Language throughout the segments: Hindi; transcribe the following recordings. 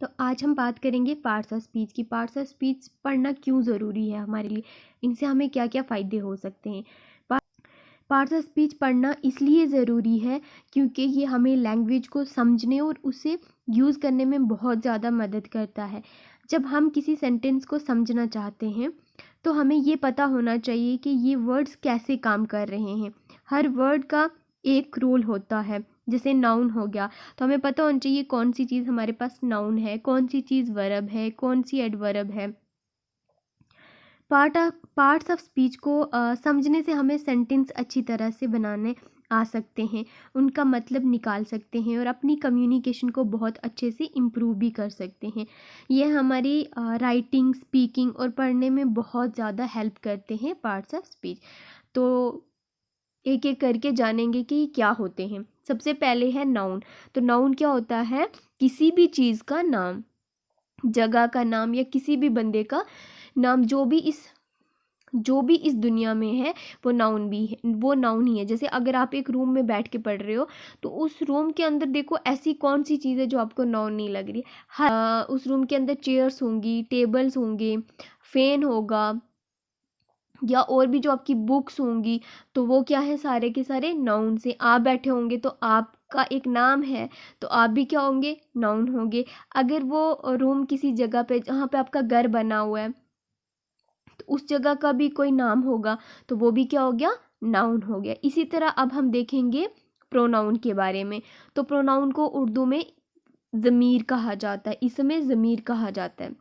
तो आज हम बात करेंगे पार्ट्स ऑफ स्पीच की। पार्ट्स ऑफ स्पीच पढ़ना क्यों ज़रूरी है हमारे लिए, इनसे हमें क्या क्या फ़ायदे हो सकते हैं। पार्ट्स ऑफ स्पीच पढ़ना इसलिए ज़रूरी है क्योंकि ये हमें लैंग्वेज को समझने और उसे यूज़ करने में बहुत ज़्यादा मदद करता है। जब हम किसी सेंटेंस को समझना चाहते हैं तो हमें ये पता होना चाहिए कि ये वर्ड्स कैसे काम कर रहे हैं। हर वर्ड का एक रोल होता है। जैसे नाउन हो गया तो हमें पता होना चाहिए कौन सी चीज़ हमारे पास नाउन है, कौन सी चीज़ वर्ब है, कौन सी एडवर्ब है। पार्ट्स ऑफ स्पीच को समझने से हमें सेंटेंस अच्छी तरह से बनाने आ सकते हैं, उनका मतलब निकाल सकते हैं और अपनी कम्युनिकेशन को बहुत अच्छे से इम्प्रूव भी कर सकते हैं। यह हमारी राइटिंग, स्पीकिंग और पढ़ने में बहुत ज़्यादा हेल्प करते हैं पार्ट्स ऑफ स्पीच। तो एक एक करके जानेंगे कि क्या होते हैं। सबसे पहले है नाउन। तो नाउन क्या होता है? किसी भी चीज़ का नाम, जगह का नाम या किसी भी बंदे का नाम, जो भी इस दुनिया में है वो नाउन भी है, वो नाउन ही है। जैसे अगर आप एक रूम में बैठ के पढ़ रहे हो तो उस रूम के अंदर देखो ऐसी कौन सी चीज़ है जो आपको नाउन नहीं लग रही है। उस रूम के अंदर चेयर्स होंगी, टेबल्स होंगे, फैन होगा या और भी जो आपकी बुक्स होंगी, तो वो क्या है? सारे के सारे नाउन से। आप बैठे होंगे तो आपका एक नाम है, तो आप भी क्या होंगे? नाउन होंगे। अगर वो रूम किसी जगह पे जहाँ पे आपका घर बना हुआ है तो उस जगह का भी कोई नाम होगा, तो वो भी क्या हो गया? नाउन हो गया। इसी तरह अब हम देखेंगे प्रोनाउन के बारे में। तो प्रोनाउन को उर्दू में ज़मीर कहा जाता है, इसमें ज़मीर कहा जाता है।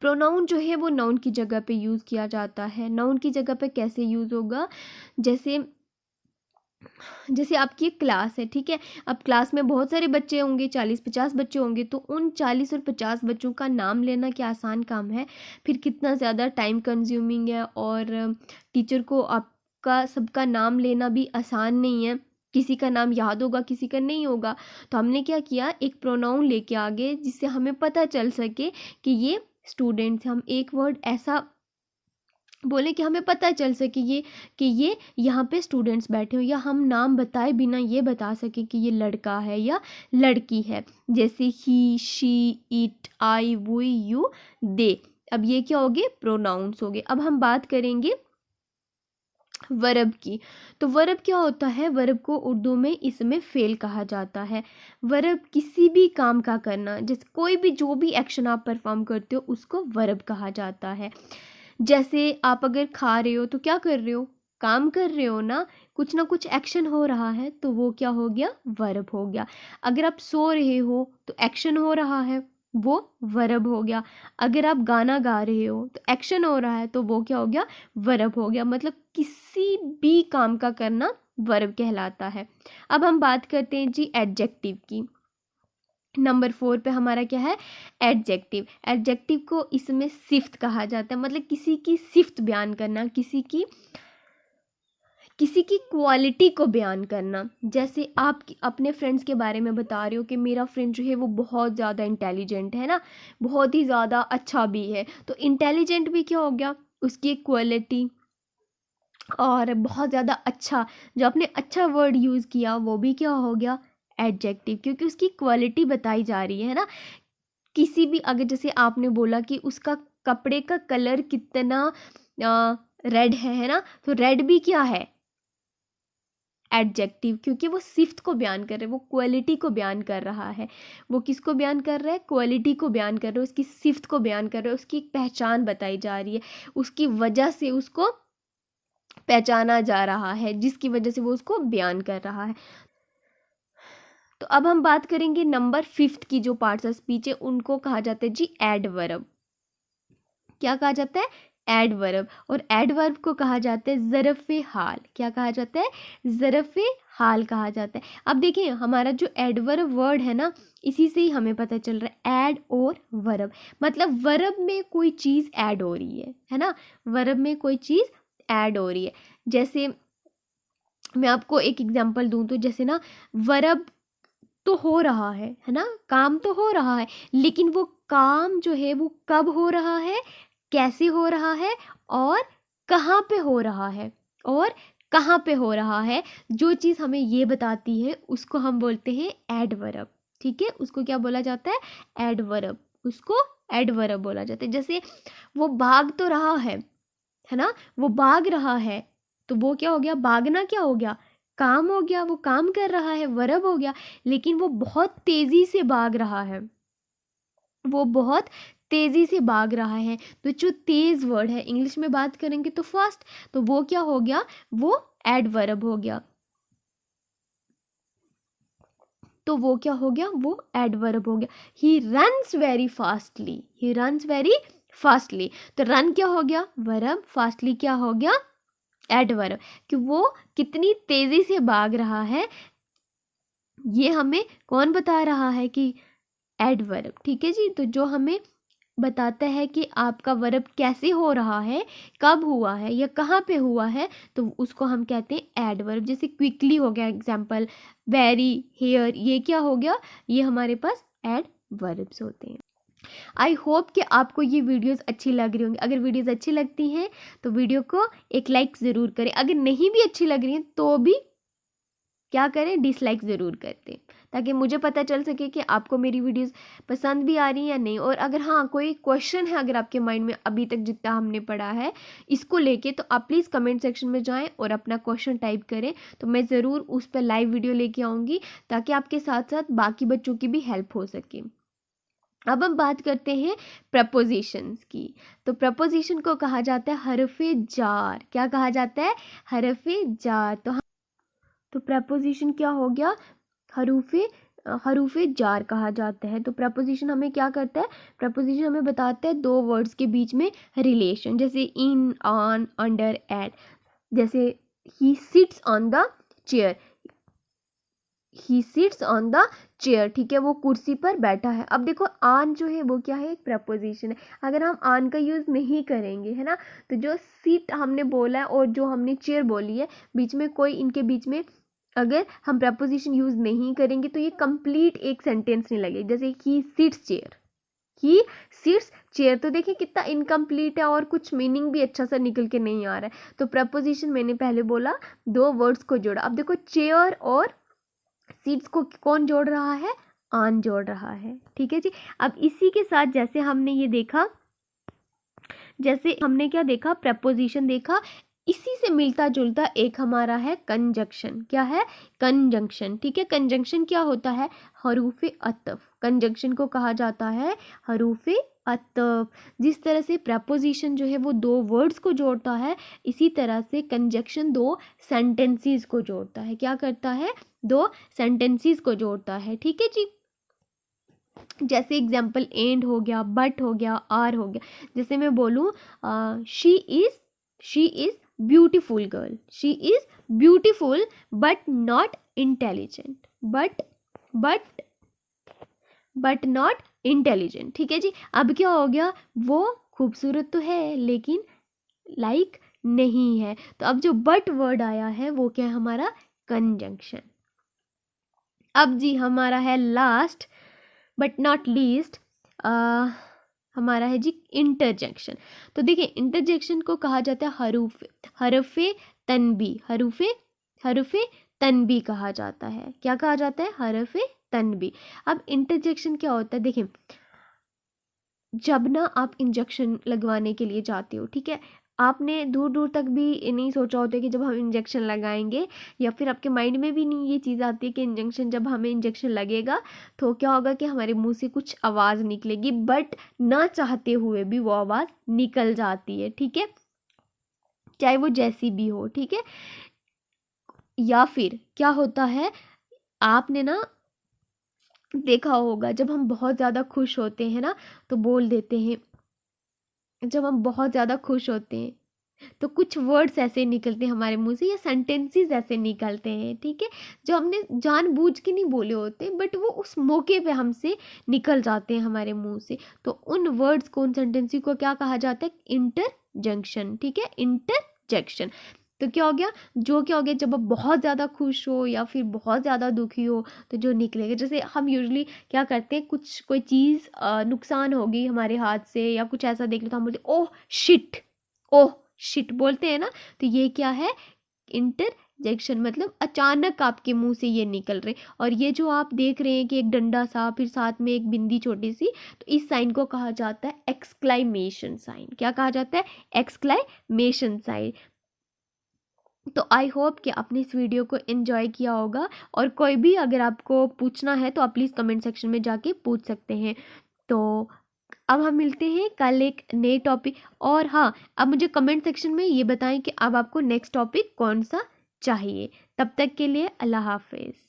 प्रोनाउन जो है वो नाउन की जगह पे यूज़ किया जाता है। नाउन की जगह पे कैसे यूज़ होगा? जैसे जैसे आपकी एक क्लास है, ठीक है। अब क्लास में बहुत सारे बच्चे होंगे, 40-50 बच्चे होंगे, तो उन 40 और 50 बच्चों का नाम लेना क्या आसान काम है? फिर कितना ज़्यादा टाइम कंज्यूमिंग है, और टीचर को आपका सबका नाम लेना भी आसान नहीं है। किसी का नाम याद होगा, किसी का नहीं होगा। तो हमने क्या किया, एक प्रोनाउन लेके आ गए जिससे हमें पता चल सके कि ये स्टूडेंट्स। हम एक वर्ड ऐसा बोले कि हमें पता चल सके ये यहाँ पे स्टूडेंट्स बैठे हो, या हम नाम बताए बिना ये बता सके कि ये लड़का है या लड़की है। जैसे he, she, it, I, we, you, they. अब ये क्या हो गए? प्रोनाउंस हो गए। अब हम बात करेंगे वर्ब की। तो वर्ब क्या होता है? वर्ब को उर्दू में इसमें फेल कहा जाता है। वर्ब किसी भी काम का करना, जैसे कोई भी जो भी एक्शन आप परफॉर्म करते हो उसको वर्ब कहा जाता है। जैसे आप अगर खा रहे हो तो क्या कर रहे हो? काम कर रहे हो ना कुछ एक्शन हो रहा है, तो वो क्या हो गया? वर्ब हो गया। अगर आप सो रहे हो तो एक्शन हो रहा है, वो वर्ब हो गया। अगर आप गाना गा रहे हो तो एक्शन हो रहा है, तो वो क्या हो गया? वर्ब हो गया। मतलब किसी भी काम का करना वर्ब कहलाता है। अब हम बात करते हैं जी एडजेक्टिव की। नंबर 4 पे हमारा क्या है? एडजेक्टिव। एडजेक्टिव को इसमें सिफ्त कहा जाता है, मतलब किसी की सिफ्त बयान करना, किसी की क्वालिटी को बयान करना। जैसे आप अपने फ्रेंड्स के बारे में बता रहे हो कि मेरा फ्रेंड जो है वो बहुत ज़्यादा इंटेलिजेंट है ना, बहुत ही ज़्यादा अच्छा भी है। तो इंटेलिजेंट भी क्या हो गया? उसकी एक क्वालिटी। और बहुत ज़्यादा अच्छा, जो आपने अच्छा वर्ड यूज़ किया वो भी क्या हो गया? एडजेक्टिव, क्योंकि उसकी क्वालिटी बताई जा रही है ना। किसी भी, अगर जैसे आपने बोला कि उसका कपड़े का कलर कितना रेड है ना, तो रेड भी क्या है? एडजेक्टिव, क्योंकि वो सिफ्त को बयान कर रहे हैं, वो क्वालिटी को बयान कर रहा है। वो किसको बयान कर रहा है? क्वालिटी को बयान कर रहे हो, उसकी सिफ्त को बयान कर रहे हो, उसकी पहचान बताई जा रही है, उसकी वजह से उसको पहचाना जा रहा है, जिसकी वजह से वो उसको बयान कर रहा है। तो अब हम बात करेंगे नंबर 5 की। जो पार्ट्स ऑफ स्पीच है उनको कहा जाता है जी एडवर्ब। क्या कहा जाता है? एडवर्ब। और एडवर्ब को कहा जाता है ज़रफ़े हाल। क्या कहा जाता है? ज़रफ़े हाल कहा जाता है। अब देखिए हमारा जो एडवर्ब वर्ड है ना, इसी से ही हमें पता चल रहा है एड और वर्ब, मतलब वर्ब में कोई चीज़ ऐड हो रही है ना। वर्ब में कोई चीज़ ऐड हो रही है। जैसे मैं आपको एक एग्जांपल दूं, तो जैसे ना, वर्ब तो हो रहा है ना, काम तो हो रहा है, लेकिन वो काम जो है वो कब हो रहा है, कैसे हो रहा है, और कहाँ पे हो रहा है, और कहाँ पे हो रहा है, जो चीज़ हमें ये बताती है उसको हम बोलते हैं एडवर्ब। ठीक है, उसको क्या बोला जाता है, एडवर्ब, उसको एडवर्ब बोला जाता है। जैसे वो भाग तो रहा है ना, वो भाग रहा है, तो वो क्या हो गया, भागना क्या हो गया, काम हो गया, वो काम कर रहा है, वर्ब हो गया। लेकिन वो बहुत तेजी से भाग रहा है, वो बहुत तेजी से भाग रहा है, तो जो तेज वर्ड है, इंग्लिश में बात करेंगे तो फास्ट, तो वो क्या हो गया, वो एडवर्ब हो गया। तो वो क्या हो गया, वो एडवर्ब हो गया। He runs very fastly, he runs very fastly, तो रन क्या हो गया, वर्ब, फास्टली क्या हो गया, एडवर्ब, कि वो कितनी तेजी से भाग रहा है, ये हमें कौन बता रहा है कि एडवर्ब। ठीक है जी, तो जो हमें बताता है कि आपका वर्ब कैसे हो रहा है, कब हुआ है या कहाँ पे हुआ है, तो उसको हम कहते हैं एडवर्ब। जैसे क्विकली हो गया एग्जाम्पल, वेरी, हेयर, ये क्या हो गया, ये हमारे पास एडवर्ब्स होते हैं। आई होप कि आपको ये वीडियोस अच्छी लग रही होंगी। अगर वीडियोस अच्छी लगती हैं तो वीडियो को एक लाइक ज़रूर करें, अगर नहीं भी अच्छी लग रही हैं तो भी क्या करें, डिसलाइक ज़रूर कर दें, ताकि मुझे पता चल सके कि आपको मेरी वीडियोस पसंद भी आ रही हैं या नहीं। और अगर हाँ कोई क्वेश्चन है अगर आपके माइंड में अभी तक जितना हमने पढ़ा है इसको लेके, तो आप प्लीज़ कमेंट सेक्शन में जाएं और अपना क्वेश्चन टाइप करें, तो मैं ज़रूर उस पर लाइव वीडियो लेके आऊँगी, ताकि आपके साथ साथ बाकी बच्चों की भी हेल्प हो सके। अब हम बात करते हैं प्रपोजिशंस की। तो प्रपोजिशन को कहा जाता है हरफ़े जार। क्या कहा जाता है, हरफ़े जार। तो प्रपोजिशन क्या हो गया, हरूफे जार कहा जाता है। तो प्रपोजिशन हमें क्या करता है, प्रपोजिशन हमें बताता है दो वर्ड्स के बीच में रिलेशन, जैसे इन, ऑन, अंडर, एट। जैसे ही sits on the chair, he sits on the chair, ठीक है, वो कुर्सी पर बैठा है। अब देखो ऑन जो है वो क्या है, एक प्रपोजिशन है। अगर हम ऑन का यूज़ नहीं करेंगे, है ना, तो जो सीट हमने बोला है और जो हमने चेयर बोली है, बीच में कोई, इनके बीच में अगर हम प्रपोजिशन यूज़ नहीं करेंगे तो ये कंप्लीट एक सेंटेंस नहीं लगेगा। जैसे ही seats chair, he seats chair, तो देखिए कितना इनकम्प्लीट है और कुछ मीनिंग भी अच्छा सा निकल के नहीं आ रहा है। तो प्रपोजिशन मैंने पहले बोला दो वर्ड्स को जोड़ा। अब देखो चेयर और सीट्स को कौन जोड़ रहा है, ऑन जोड़ रहा है। ठीक है जी, अब इसी के साथ जैसे हमने ये देखा, जैसे हमने क्या देखा, प्रपोजिशन देखा, इसी से मिलता जुलता एक हमारा है कंजंक्शन। क्या है, कंजंक्शन। ठीक है, कंजंक्शन क्या होता है, हरूफे अतफ। कंजंक्शन को कहा जाता है हरूफे अतफ। जिस तरह से प्रपोजिशन जो है वो दो वर्ड्स को जोड़ता है, इसी तरह से कंजंक्शन दो सेंटेंसेस को जोड़ता है। क्या करता है, दो सेंटेंसेस को जोड़ता है। ठीक है जी, जैसे एग्जाम्पल एंड हो गया, बट हो गया, आर हो गया। जैसे मैं बोलूँ she is beautiful girl, she is beautiful but not intelligent, but not intelligent. ठीक है जी, अब क्या हो गया, वो खूबसूरत तो है लेकिन लाइक नहीं है। तो अब जो बट वर्ड आया है वो क्या है, हमारा कंजंक्शन। अब जी हमारा है लास्ट बट नॉट लीस्ट, हमारा है जी इंटरजेक्शन। तो देखिए इंटरजेक्शन को कहा जाता है हरफे तनबी, हरफे तनबी कहा जाता है। क्या कहा जाता है, हरफे तनबी। अब इंटरजेक्शन क्या होता है, देखिए जब ना आप इंजेक्शन लगवाने के लिए जाते हो, ठीक है, आपने दूर दूर तक भी नहीं सोचा होता कि जब हम इंजेक्शन लगाएंगे, या फिर आपके माइंड में भी नहीं ये चीज़ आती है कि इंजेक्शन, जब हमें इंजेक्शन लगेगा तो क्या होगा कि हमारे मुंह से कुछ आवाज़ निकलेगी, बट ना चाहते हुए भी वो आवाज़ निकल जाती है। ठीक है, चाहे वो जैसी भी हो। ठीक है, या फिर क्या होता है, आपने ना देखा होगा जब हम बहुत ज़्यादा खुश होते हैं ना तो बोल देते हैं, जब हम बहुत ज़्यादा खुश होते हैं तो कुछ वर्ड्स ऐसे निकलते हैं हमारे मुंह से, या सेंटेंसेस ऐसे निकलते हैं, ठीक है, जो हमने जानबूझ के नहीं बोले होते, बट वो उस मौके पे हमसे निकल जाते हैं हमारे मुंह से। तो उन वर्ड्स को, उन सेंटेंसेस को क्या कहा जाता है, इंटरजेक्शन। ठीक है, इंटरजेक्शन। तो क्या हो गया, जो क्या हो गया, जब आप बहुत ज़्यादा खुश हो या फिर बहुत ज़्यादा दुखी हो तो जो निकलेगा, जैसे हम यूजुअली क्या करते हैं, कुछ कोई चीज़ नुकसान होगी हमारे हाथ से या कुछ ऐसा देख लो तो हम बोलते ओह शिट, ओह शिट बोलते हैं ना, तो ये क्या है, इंटर जैक्शन मतलब अचानक आपके मुंह से ये निकल रहे। और ये जो आप देख रहे हैं कि एक डंडा सा फिर साथ में एक बिंदी छोटी सी, तो इस साइन को कहा जाता है एक्सक्लामेशन साइन। क्या कहा जाता है? Exclamation sign. तो आई होप कि आपने इस वीडियो को एंजॉय किया होगा, और कोई भी अगर आपको पूछना है तो आप प्लीज़ कमेंट सेक्शन में जाके पूछ सकते हैं। तो अब हम मिलते हैं कल एक नए टॉपिक। और हाँ, अब मुझे कमेंट सेक्शन में ये बताएं कि अब आपको नेक्स्ट टॉपिक कौन सा चाहिए। तब तक के लिए अल्लाह हाफिज़।